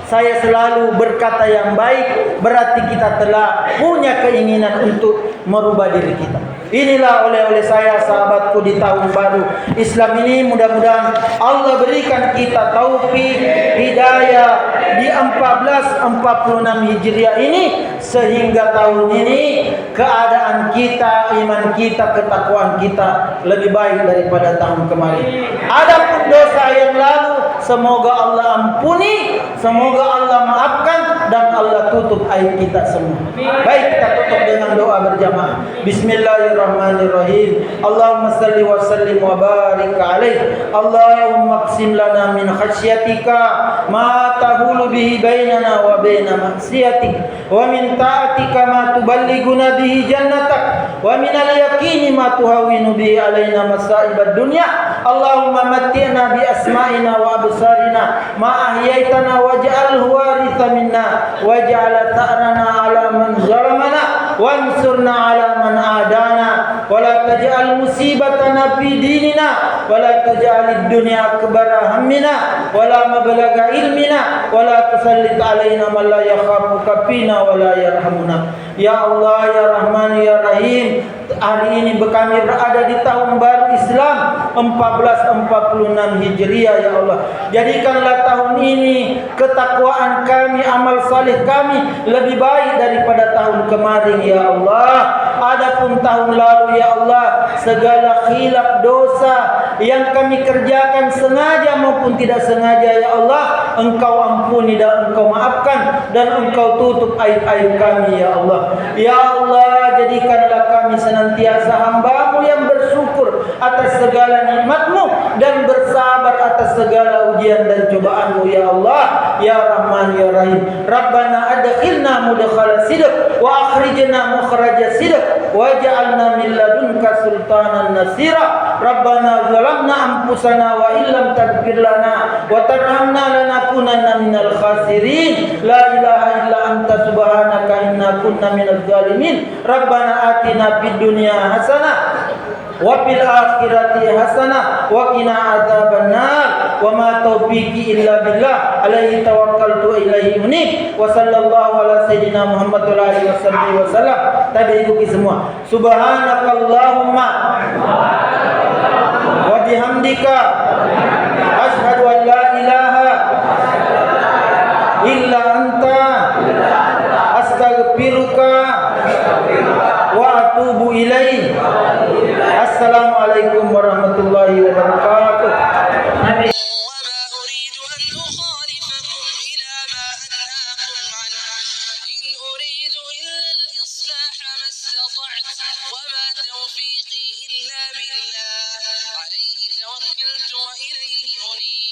saya selalu berkata yang baik, berarti kita telah punya keinginan untuk merubah diri kita. Inilah oleh saya sahabatku di tahun baru Islam ini, mudah-mudahan Allah berikan kita taufik hidayah di 1446 Hijriah ini, sehingga tahun ini keadaan kita, iman kita, ketakwaan kita lebih baik daripada tahun kemarin. Adapun dosa yang lalu semoga Allah ampuni, semoga Allah maafkan, dan Allah tutup aib kita semua. Baik, kita tutup dengan doa berjamaah. Bismillahirrahmanirrahim. Allahumma salli wa sallim wa barik alaih. Allahumma qsim lana min khasyatika ma tahulu bihi bainana wa baina maksiatik, wa min ta'atika ma tuballighuna bihi jannatak, wa min al-yaqini ma tuhawwinu bihi alaina masa'ibad dunya. Allahumma matti'na bi asma'ina wa absarina ma ahyaitana waj'alhu waritha minna waj'al ta'rana 'ala man zalamana wansurna 'ala man adana wa la taj'al musibatana fi dinina wa la taj'alid dunya akbara hammina wa la mablagha ilmina wa la tusallit 'alaina man la yakhafuka fina wa la yarhamuna. Ya Allah, ya Rahman, ya Rahim, hari ini kami berada di tahun baru Islam 1446 Hijriah. Ya Allah, jadikanlah tahun ini ketakwaan kami, amal saleh kami lebih baik daripada tahun kemarin. Ya Allah, adapun tahun lalu ya Allah, segala khilaf dosa yang kami kerjakan sengaja maupun tidak sengaja ya Allah, Engkau ampuni dan Engkau maafkan, dan Engkau tutup aib-aib kami ya Allah. Ya Allah, jadikanlah kami senantiasa hamba-Mu yang bersyukur atas segala nikmat-Mu dan bersabar atas segala ujian dan cobaan-Mu ya Allah, ya Rahman, ya Rahim. Rabbana adkhilna mudkhala sidq wa akhrijna mukhraja sidq waj'alna min ladunka sultanan nasira. Rabbana zalamna anfusana wa illam taghfir lana wa tarhamna lanakunanna minal khasirin. La ilaha illa anta subhanaka inna kunna minaz zalimin. Rabbana atina fid dunya hasanah wa fil akhirati hasanah wa qina adzabannar. Wa ma taufiqi illa billah, alaihi tawakkaltu ilaihi unib. Wa sallallahu ala sayyidina Muhammad wa alihi wasallam. Tadi ibu semua, subhanakallahumma wa bihamdika asyhadu an la ilaha illa anta astaghfiruka wa atubu ilaik. Assalamualaikum warahmatullahi wabarakatuh. وما توفيقي إلا بالله عليه توكلت وإليه أنيب.